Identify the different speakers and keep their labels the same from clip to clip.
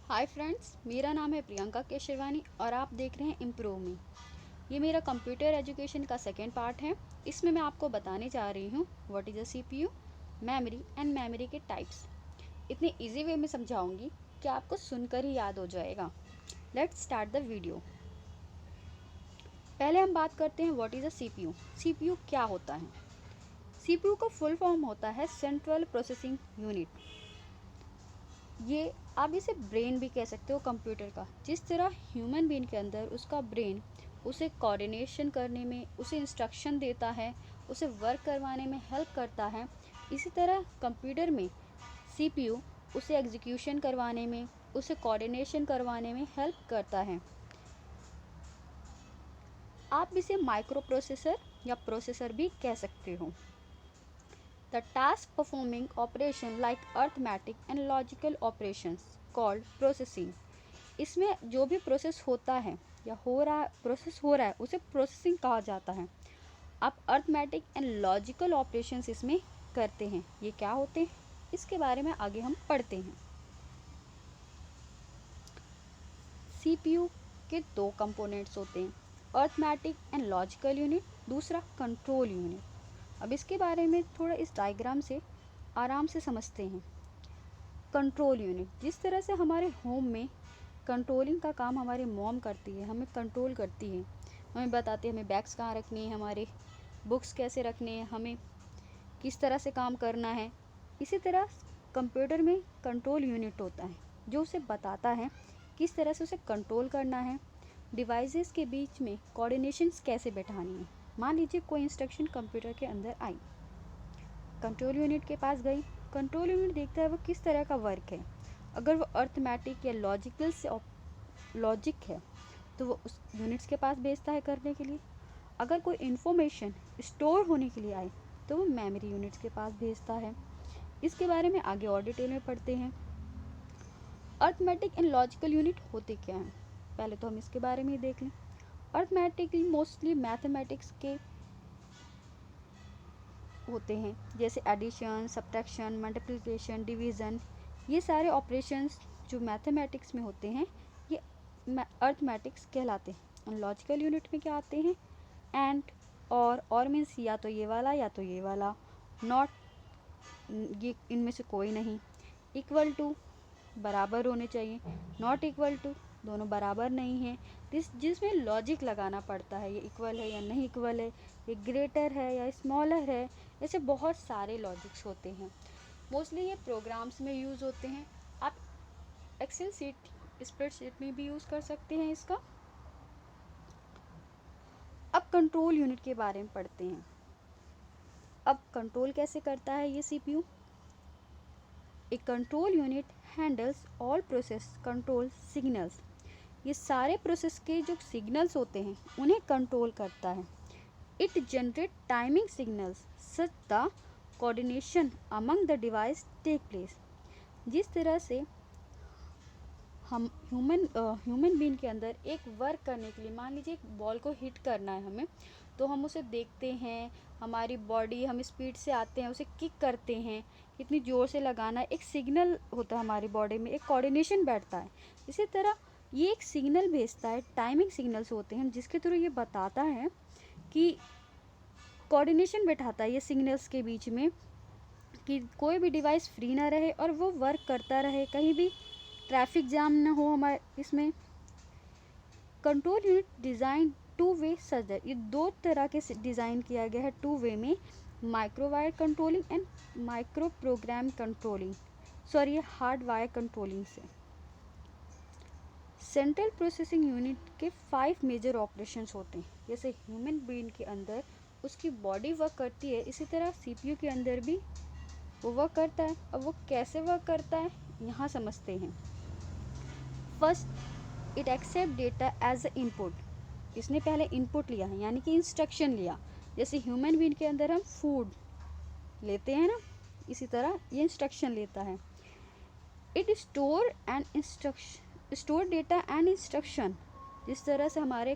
Speaker 1: Hi friends, मेरा नाम है प्रियंका केशरवानी और आप देख रहे हैं इम्प्रूव मी। ये मेरा कंप्यूटर एजुकेशन का सेकेंड पार्ट है। इसमें मैं आपको बताने जा रही हूँ what is a CPU, memory and memory के टाइप्स। इतने इजी वे में समझाऊंगी कि आपको सुनकर ही याद हो जाएगा। Let's start the video. पहले हम बात करते हैं what is a CPU. CPU क्या होता है? सीपीयू का फुल फॉर्म होता है सेंट्रल प्रोसेसिंग यूनिट। ये आप इसे ब्रेन भी कह सकते हो कंप्यूटर का। जिस तरह ह्यूमन बीइंग के अंदर उसका ब्रेन उसे कोऑर्डिनेशन करने में, उसे इंस्ट्रक्शन देता है, उसे वर्क करवाने में हेल्प करता है, इसी तरह कंप्यूटर में सीपीयू उसे एग्जीक्यूशन करवाने में, उसे कोऑर्डिनेशन करवाने में हेल्प करता है। आप इसे माइक्रो प्रोसेसर या प्रोसेसर भी कह सकते हो। The task performing operation like arithmetic and logical operations called processing। इसमें जो भी प्रोसेस होता है या प्रोसेस हो रहा है उसे प्रोसेसिंग कहा जाता है। आप अर्थमेटिक एंड लॉजिकल ऑपरेशंस इसमें करते हैं। ये क्या होते हैं इसके बारे में आगे हम पढ़ते हैं। सीपीयू के दो कंपोनेंट्स होते हैं, अर्थमेटिक एंड लॉजिकल यूनिट, दूसरा कंट्रोल यूनिट। अब इसके बारे में थोड़ा इस डायग्राम से आराम से समझते हैं। कंट्रोल यूनिट, जिस तरह से हमारे होम में कंट्रोलिंग का काम हमारी मॉम करती है, हमें कंट्रोल करती है, हमें बताते हैं हमें बैग्स कहाँ रखने हैं, हमारे बुक्स कैसे रखने हैं, हमें किस तरह से काम करना है। इसी तरह कंप्यूटर में कंट्रोल यूनिट होता है जो उसे बताता है किस तरह से उसे कंट्रोल करना है, डिवाइसेस के बीच में कोऑर्डिनेशंस कैसे बैठानी है। मान लीजिए कोई इंस्ट्रक्शन कंप्यूटर के अंदर आई, कंट्रोल यूनिट के पास गई, कंट्रोल यूनिट देखता है वो किस तरह का वर्क है। अगर वो अर्थमेटिक या लॉजिकल से लॉजिक है तो वो उस यूनिट्स के पास भेजता है करने के लिए। अगर कोई इन्फॉर्मेशन स्टोर होने के लिए आए तो वो मेमोरी यूनिट्स के पास भेजता है। इसके बारे में आगे और डिटेल में पढ़ते हैं। अर्थमेटिक एंड लॉजिकल यूनिट होते क्या हैं, पहले तो हम इसके बारे में ही देख लें। अर्थमेटिक मोस्टली मैथमेटिक्स के होते हैं, जैसे एडिशन, सब्ट्रैक्शन, मल्टीप्लिकेशन, डिवीज़न। ये सारे ऑपरेशंस जो मैथमेटिक्स में होते हैं ये अर्थमेटिक्स कहलाते हैं। लॉजिकल यूनिट में क्या आते हैं? एंड, और मीन्स या तो ये वाला या तो ये वाला, नॉट, ये इनमें से कोई नहीं, इक्वल टू, बराबर होने चाहिए, नॉट इक्वल टू, दोनों बराबर नहीं है, जिसमें लॉजिक लगाना पड़ता है, ये इक्वल है या नहीं इक्वल है, ये ग्रेटर है या स्मॉलर है। ऐसे बहुत सारे लॉजिक्स होते हैं। मोस्टली ये प्रोग्राम्स में यूज़ होते हैं। आप एक्सेल शीट, स्प्रेडशीट में भी यूज़ कर सकते हैं इसका। अब कंट्रोल यूनिट के बारे में पढ़ते हैं। अब कंट्रोल कैसे करता है ये CPU? A control unit handles all process control signals. ये सारे प्रोसेस के जो सिग्नल्स होते हैं उन्हें कंट्रोल करता है। It generate timing signals such the coordination among the device take place. जिस तरह से हम ह्यूमन बीइंग के अंदर एक वर्क करने के लिए, मान लीजिए एक बॉल को हिट करना है हमें, तो हम उसे देखते हैं, हमारी बॉडी, हम स्पीड से आते हैं, उसे किक करते हैं, कितनी ज़ोर से लगाना है, एक सिग्नल होता है हमारी बॉडी में, एक कोऑर्डिनेशन बैठता है। इसी तरह ये एक सिग्नल भेजता है, टाइमिंग सिग्नल्स होते हैं जिसके थ्रू ये बताता है कि कोऑर्डिनेशन बैठाता है ये सिग्नल्स के बीच में कि कोई भी डिवाइस फ्री ना रहे और वो वर्क करता रहे, कहीं भी ट्रैफिक जाम ना हो हमारे इसमें। Control unit design two way सर्जर, ये दो तरह के डिज़ाइन किया गया है टू वे में, micro wire controlling and micro program controlling, sorry ये हार्ड वायर कंट्रोलिंग से। सेंट्रल प्रोसेसिंग यूनिट के 5 मेजर ऑपरेशंस होते हैं। जैसे ह्यूमन ब्रेन के अंदर उसकी बॉडी वर्क करती है, इसी तरह सीपीयू के अंदर भी वो वर्क करता है। अब वो कैसे वर्क करता है यहाँ समझते हैं। First, it accept data as a input. इसने पहले इनपुट लिया है, यानी कि इंस्ट्रक्शन लिया। जैसे ह्यूमन बीइंग के अंदर हम फूड लेते हैं ना, इसी तरह ये इंस्ट्रक्शन लेता है। It store data and instruction. जिस तरह से हमारे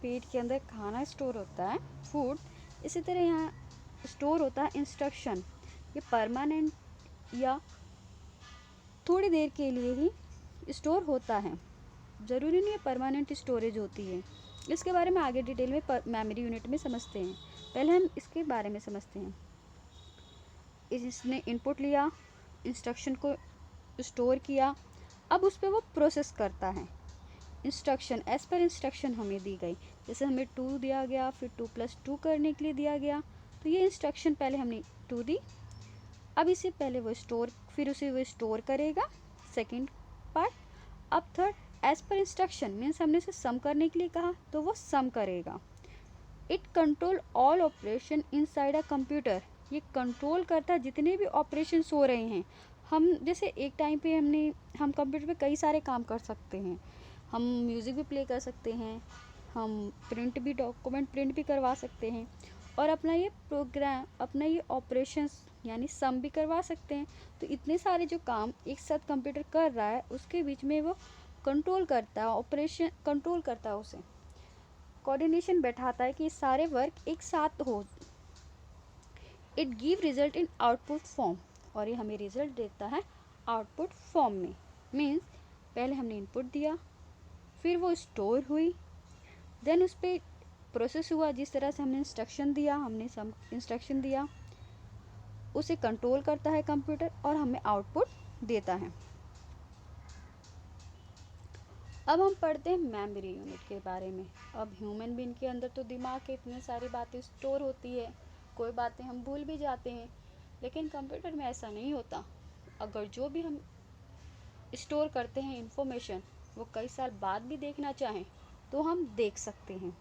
Speaker 1: पेट के अंदर खाना स्टोर होता है, फूड, इसी तरह यहाँ स्टोर होता है इंस्ट्रक्शन। ये परमानेंट या थोड़ी देर के लिए ही स्टोर होता है, ज़रूरी नहीं है परमानेंट स्टोरेज होती है। इसके बारे में आगे डिटेल में मेमोरी यूनिट में समझते हैं। पहले हम इसके बारे में समझते हैं। इसने इनपुट लिया, इंस्ट्रक्शन को स्टोर किया, अब उस पर वो प्रोसेस करता है। इंस्ट्रक्शन एज पर इंस्ट्रक्शन हमें दी गई, जैसे हमें 2 दिया गया, फिर 2+2 करने के लिए दिया गया, तो ये इंस्ट्रक्शन पहले हमने 2 दी, अब इसे पहले वो स्टोर, फिर उसे वो स्टोर करेगा, सेकेंड पार्ट। अब third as per instruction means हमने उसे सम करने के लिए कहा तो वो सम करेगा। It control all operation inside a computer, ये कंट्रोल करता है जितने भी ऑपरेशन हो रहे हैं। हम जैसे एक टाइम पे हम कंप्यूटर पे कई सारे काम कर सकते हैं, हम म्यूज़िक भी प्ले कर सकते हैं, हम डॉक्यूमेंट प्रिंट भी करवा सकते हैं, और अपना ये ऑपरेशंस यानी सम भी करवा सकते हैं। तो इतने सारे जो काम एक साथ कंप्यूटर कर रहा है उसके बीच में वो कंट्रोल करता है, ऑपरेशन कंट्रोल करता है, उसे कोऑर्डिनेशन बैठाता है कि सारे वर्क एक साथ हो। It give result in output form, और ये हमें रिजल्ट देता है आउटपुट फॉर्म में। मीन्स पहले हमने इनपुट दिया, फिर वो स्टोर हुई, देन उस पर प्रोसेस हुआ, जिस तरह से हमने इंस्ट्रक्शन दिया उसे कंट्रोल करता है कंप्यूटर और हमें आउटपुट देता है। अब हम पढ़ते हैं मेमोरी यूनिट के बारे में। अब ह्यूमन बीइंग के अंदर तो दिमाग के इतने सारी बातें स्टोर होती है, कोई बातें हम भूल भी जाते हैं, लेकिन कंप्यूटर में ऐसा नहीं होता। अगर जो भी हम स्टोर करते हैं इंफॉर्मेशन, वो कई साल बाद भी देखना चाहें तो हम देख सकते हैं।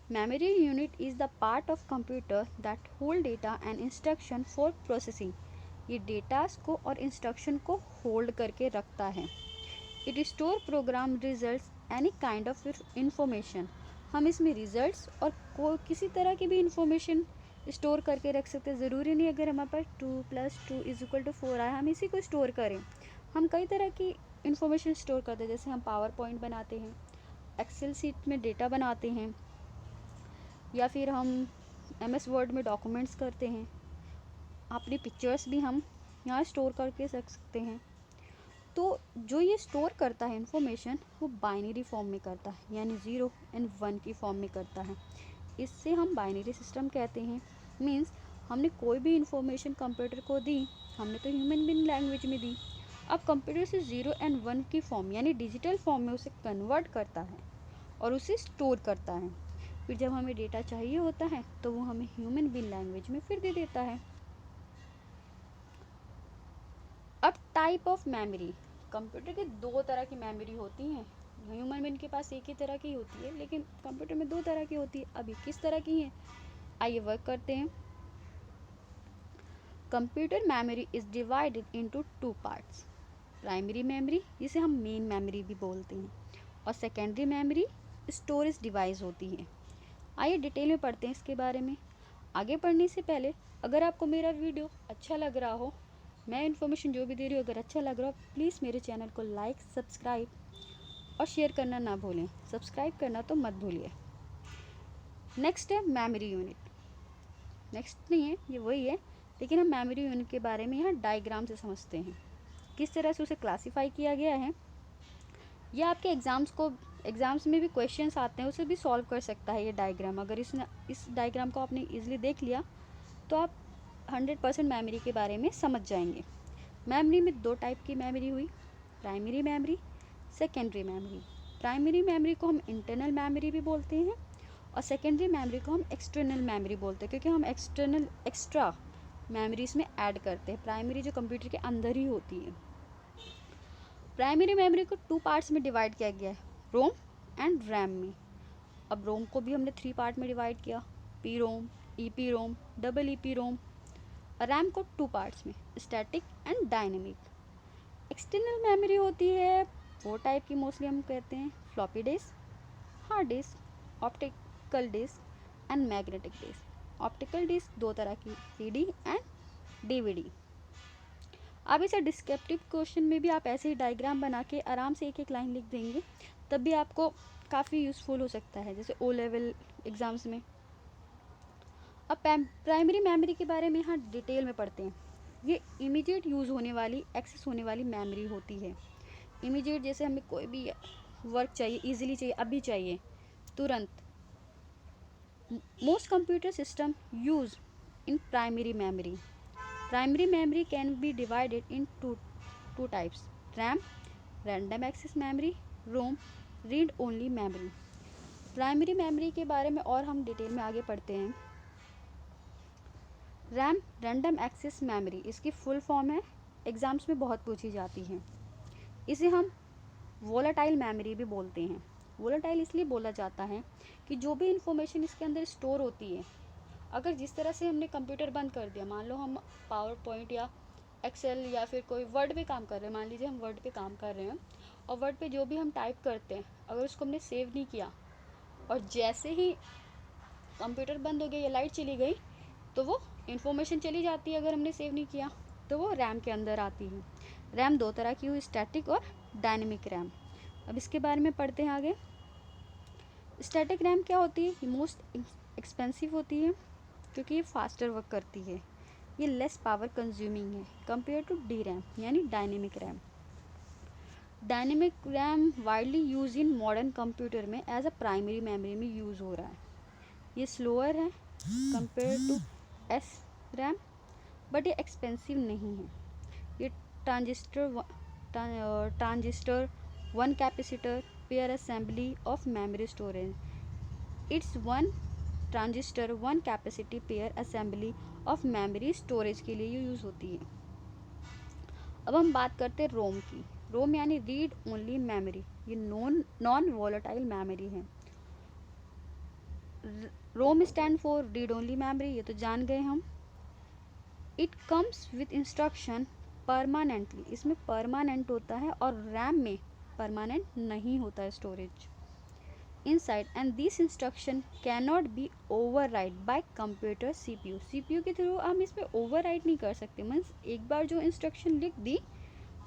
Speaker 1: Memory unit is the part of computer that hold data and instruction for processing. ये डेटास को और इंस्ट्रक्शन को होल्ड करके रखता है। It store programme results any kind of information, हम इसमें रिजल्ट्स और किसी तरह की भी इंफॉर्मेशन स्टोर करके रख सकते हैं। ज़रूरी नहीं अगर हमारे पास 2+2=4 आए हम इसी को स्टोर करें। हम कई तरह की इंफॉर्मेशन स्टोर करते हैं, जैसे हम पावर पॉइंट बनाते हैं, एक्सेल शीट में डेटा बनाते हैं, या फिर हम MS वर्ड में डॉक्यूमेंट्स करते हैं। अपनी पिक्चर्स भी हम यहाँ स्टोर करके रख सकते हैं। तो जो ये स्टोर करता है इंफॉर्मेशन, वो बाइनरी फॉर्म में करता है, यानी 0 और 1 की फॉर्म में करता है। इससे हम बाइनरी सिस्टम कहते हैं। मीन्स हमने कोई भी इंफॉर्मेशन कंप्यूटर को दी, हमने तो ह्यूमन बीइंग लैंग्वेज में दी, अब कंप्यूटर से 0 और 1 की फॉर्म यानी डिजिटल फॉर्म में उसे कन्वर्ट करता है और उसे स्टोर करता है। फिर जब हमें डेटा चाहिए होता है तो वो हमें ह्यूमन बीइंग लैंग्वेज में फिर दे देता है। अब टाइप ऑफ मेमोरी, कंप्यूटर के 2 तरह की मेमोरी होती हैं। ह्यूमन बीइंग के पास एक ही तरह की होती है, लेकिन कंप्यूटर में 2 तरह की होती है। अभी किस तरह की है, आइए वर्क करते हैं। Computer memory is divided into 2 parts. Primary memory, जिसे हम मेन मेमोरी भी बोलते हैं, और सेकेंडरी मेमोरी स्टोरेज डिवाइस होती है। आइए डिटेल में पढ़ते हैं इसके बारे में। आगे पढ़ने से पहले अगर आपको मेरा वीडियो अच्छा लग रहा हो, मैं इन्फॉर्मेशन जो भी दे रही हूँ अगर अच्छा लग रहा हो, प्लीज़ मेरे चैनल को लाइक, सब्सक्राइब और शेयर करना ना भूलें। सब्सक्राइब करना तो मत भूलिए। नेक्स्ट है मेमोरी यूनिट। नेक्स्ट नहीं है, ये वही है, लेकिन हम मेमोरी यूनिट के बारे में यहाँ डायग्राम से समझते हैं, किस तरह से उसे क्लासीफाई किया गया है। यह आपके एग्ज़ाम्स में भी क्वेश्चंस आते हैं, उसे भी सॉल्व कर सकता है ये डायग्राम। अगर इस डायग्राम को आपने ईजिली देख लिया तो आप 100% मेमोरी के बारे में समझ जाएंगे। मेमोरी में 2 टाइप की मेमोरी हुई, primary memory, secondary memory. Primary memory को हम इंटरनल मेमोरी भी बोलते हैं और सेकेंडरी मेमोरी को हम एक्सटर्नल मेमोरी बोलते हैं, क्योंकि हम एक्स्ट्रा मेमोरी इसमें ऐड करते हैं। प्राइमरी जो कंप्यूटर के अंदर ही होती है। प्राइमरी मेमोरी को 2 पार्ट्स में डिवाइड किया गया है, रोम एंड रैम में। अब रोम को भी हमने 3 पार्ट में डिवाइड किया, P ROM, EP ROM, double EP ROM. RAM को 2 पार्ट्स में, static and dynamic. External memory होती है 4 टाइप की, मोस्टली हम कहते हैं floppy disk, hard disk, optical disk and magnetic disk. Optical disk 2 तरह की, CD एंड DVD। अब इसे डिस्क्रिप्टिव क्वेश्चन में भी आप ऐसे ही डायग्राम बना के आराम से एक लाइन लिख देंगे, तब भी आपको काफ़ी यूज़फुल हो सकता है, जैसे O लेवल एग्ज़ाम्स में। अब प्राइमरी मेमोरी के बारे में यहाँ डिटेल में पढ़ते हैं। ये इमीडिएट यूज़ होने वाली, एक्सेस होने वाली मेमोरी होती है। इमीडिएट, जैसे हमें कोई भी वर्क चाहिए, इजीली चाहिए, अभी चाहिए, तुरंत। Most computer system use in primary memory. Primary memory can be divided in two types: RAM, random access memory, ROM, read only memory. Primary memory के बारे में और हम डिटेल में आगे पढ़ते हैं। रैम, रैंडम एक्सेस मेमोरी, इसकी फुल फॉर्म है, एग्जाम्स में बहुत पूछी जाती है। इसे हम वोलेटाइल मेमोरी भी बोलते हैं। वोलेटाइल इसलिए बोला जाता है कि जो भी इंफॉर्मेशन इसके अंदर स्टोर होती है, अगर जिस तरह से हमने कंप्यूटर बंद कर दिया, मान लो हम पावर पॉइंट या एक्सेल या फिर कोई वर्ड पे काम कर रहे हैं, मान लीजिए हम वर्ड पे काम कर रहे हैं, और वर्ड पे जो भी हम टाइप करते हैं, अगर उसको हमने सेव नहीं किया और जैसे ही कंप्यूटर बंद हो गया या लाइट चली गई, तो वो इन्फॉर्मेशन चली जाती है। अगर हमने सेव नहीं किया तो वो रैम के अंदर आती है। रैम दो तरह की हुई, स्टैटिक और डायनेमिक रैम। अब इसके बारे में पढ़ते हैं आगे। स्टैटिक रैम क्या होती है? ये मोस्ट एक्सपेंसिव होती है क्योंकि ये फास्टर वर्क करती है। ये लेस पावर कंज्यूमिंग है कंपेयर टू डी रैम यानी dynamic RAM. Dynamic RAM widely use in modern computer में एज अ प्राइमरी मेमोरी में यूज़ हो रहा है। ये स्लोअर है compare to S RAM, but ये एक्सपेंसिव नहीं है। ये transistor one capacitor pair assembly of memory storage. It's one transistor one capacity pair assembly of memory storage के लिए ये यूज़ होती है। अब हम बात करते हैं रोम की। रोम यानी रीड ओनली मेमोरी, ये नॉन वोलेटाइल मेमोरी है। रोम stand for read only memory, ये तो जान गए हम। It comes with instruction permanently, इसमें परमानेंट होता है और रैम में परमानेंट नहीं होता है storage inside, and this instruction can not be override bye computer CPU. CPU के थ्रू हम इस पर ओवरराइड नहीं कर सकते, मीन्स एक बार जो इंस्ट्रक्शन लिख दी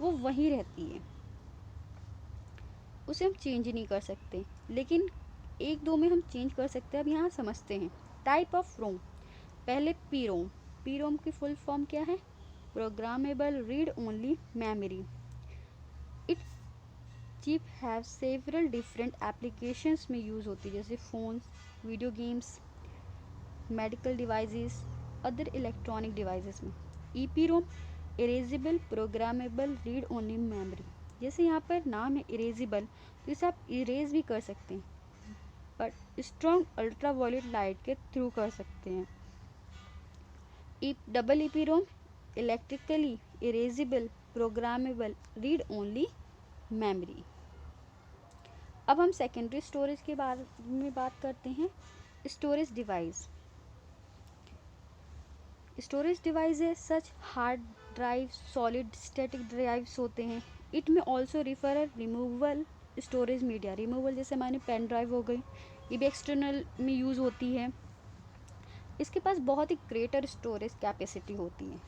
Speaker 1: वो वही रहती है, उसे हम चेंज नहीं कर सकते। लेकिन एक दो में हम चेंज कर सकते हैं। अब यहाँ समझते हैं टाइप ऑफ रोम। पहले पी रोम। पी रोम की फुल फॉर्म क्या है? Programmable read only memory. It chip have several different applications में यूज़ होती है, जैसे phones, video games, medical devices, other electronic devices में। EPROM erasable programmable read only memory. जैसे यहाँ पर नाम है इरेजेबल, तो इसे आप इरेज भी कर सकते हैं, बट स्ट्रॉन्ग अल्ट्रावायलेट लाइट के थ्रू कर सकते हैं। डबल ईपी रोम electrically erasable programmable read only memory. अब हम सेकेंडरी स्टोरेज के बारे में बात करते हैं। Storage device. स्टोरेज डिवाइसेस सच hard drive, solid static drives होते हैं। इट में also refer removal storage media. Removal जैसे हमारी पेन ड्राइव हो गई, ये भी एक्सटर्नल में यूज़ होती है। इसके पास बहुत ही ग्रेटर स्टोरेज कैपेसिटी होती है।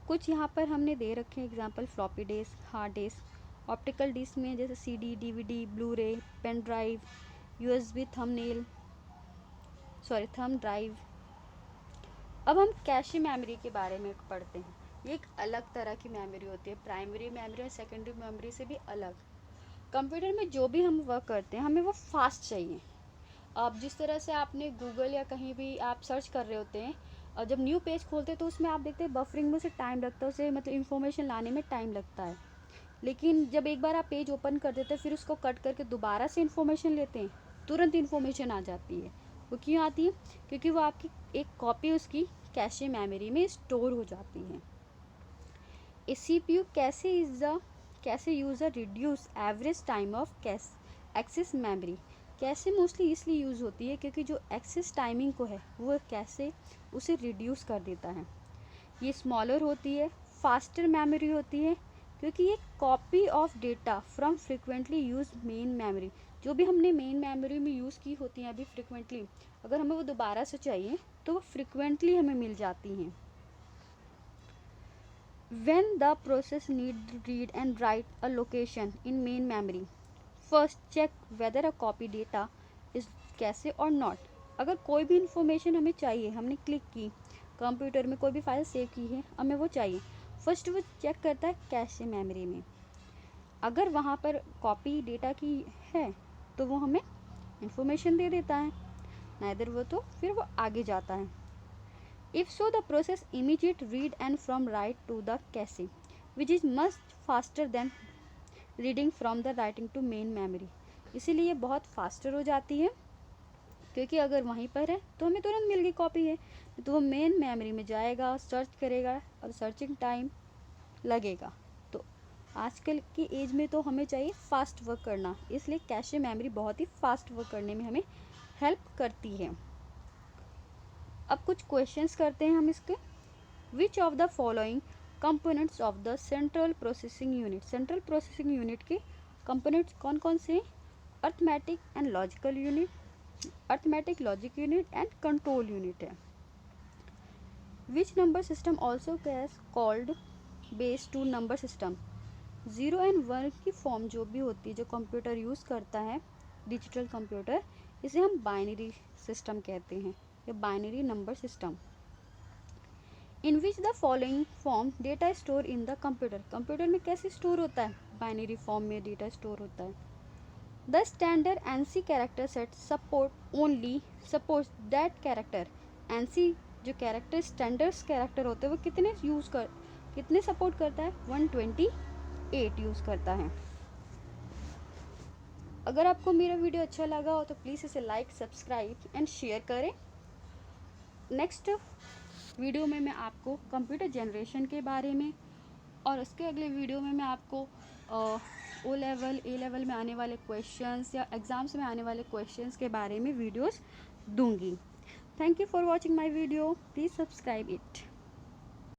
Speaker 1: कुछ यहाँ पर हमने दे रखे हैं example: floppy disk, hard disk. Optical disk में जैसे CD, DVD, Blu ray, pen drive, USB thumb drive. अब हम कैशे मेमोरी के बारे में पढ़ते हैं। ये एक अलग तरह की मेमोरी होती है, प्राइमरी मेमोरी और सेकेंडरी मेमोरी से भी अलग। कंप्यूटर में जो भी हम वर्क करते हैं हमें वो फास्ट चाहिए। अब जिस तरह से आपने गूगल या कहीं भी आप सर्च कर रहे होते हैं और जब न्यू पेज खोलते हैं तो उसमें आप देखते हैं बफरिंग में उसे टाइम लगता है, उसे मतलब इन्फॉर्मेशन लाने में टाइम लगता है। लेकिन जब एक बार आप पेज ओपन कर देते हैं फिर उसको कट करके दोबारा से इन्फॉर्मेशन लेते हैं, तुरंत इन्फॉर्मेशन आ जाती है। वो क्यों आती है? क्योंकि वो आपकी एक कॉपी उसकी कैशे मेमोरी में स्टोर हो जाती है। A CPU cache use a reduce average time of cache access memory. Cache mostly इसलिए यूज़ होती है क्योंकि जो एक्सेस टाइमिंग को है वो कैसे उसे रिड्यूस कर देता है। ये स्मॉलर होती है, फास्टर मेमोरी होती है क्योंकि ये copy of data from frequently use main memory. जो भी हमने मेन मेमोरी में यूज़ की होती हैं अभी फ्रिक्वेंटली, अगर हमें वो दोबारा से चाहिए तो वो फ्रिक्वेंटली हमें मिल जाती हैं। When the process need read and write a location in main memory, first check whether a copy data is cache or not। अगर कोई भी इंफॉर्मेशन हमें चाहिए, हमने क्लिक की, कंप्यूटर में कोई भी फाइल सेव की है, हमें वो चाहिए, फर्स्ट वो चेक करता है कैशे मेमोरी में। अगर वहाँ पर कॉपी डेटा की है तो वो हमें इंफॉर्मेशन दे देता है, नाइदर वो तो फिर वो आगे जाता है। If so the process immediate read and from write to the cache which is much faster than reading from the writing to main memory. इसीलिए बहुत फास्टर हो जाती है, क्योंकि अगर वहीं पर है तो हमें तुरंत मिल गई कॉपी है, तो वो मेन मेमोरी में जाएगा, सर्च करेगा और सर्चिंग टाइम लगेगा। तो आजकल की एज में तो हमें चाहिए फास्ट वर्क करना, इसलिए कैशे मेमोरी बहुत ही फास्ट वर्क करने में हमें हेल्प करती है। अब कुछ क्वेश्चंस करते हैं हम इसके। Which of the following components of the central processing unit, central processing unit के कंपोनेंट्स कौन कौन से हैं? Arithmetic and logical unit, arithmetic logic unit and control unit है। Which number system also called base two number system, 0 and 1 की form जो भी होती है जो कंप्यूटर यूज़ करता है, डिजिटल कंप्यूटर, इसे हम बाइनरी सिस्टम कहते हैं या binary number system. In which the following form data store in the computer, computer में कैसे स्टोर होता है? बाइनरी फॉर्म में डेटा स्टोर होता है। The standard NC character set support only suppose that character, NC जो कैरेक्टर स्टैंडर्ड्स कैरेक्टर होते हैं वो कितने सपोर्ट करता है? 128 यूज़ करता है। अगर आपको मेरा वीडियो अच्छा लगा हो तो प्लीज़ इसे लाइक, सब्सक्राइब एंड शेयर करें। नेक्स्ट वीडियो में मैं आपको कंप्यूटर जनरेशन के बारे में और उसके अगले वीडियो में मैं आपको ओ लेवल, ए लेवल में आने वाले क्वेश्चंस या एग्ज़ाम्स में आने वाले क्वेश्चंस के बारे में वीडियोस दूंगी। Thank you for watching my video, please subscribe it.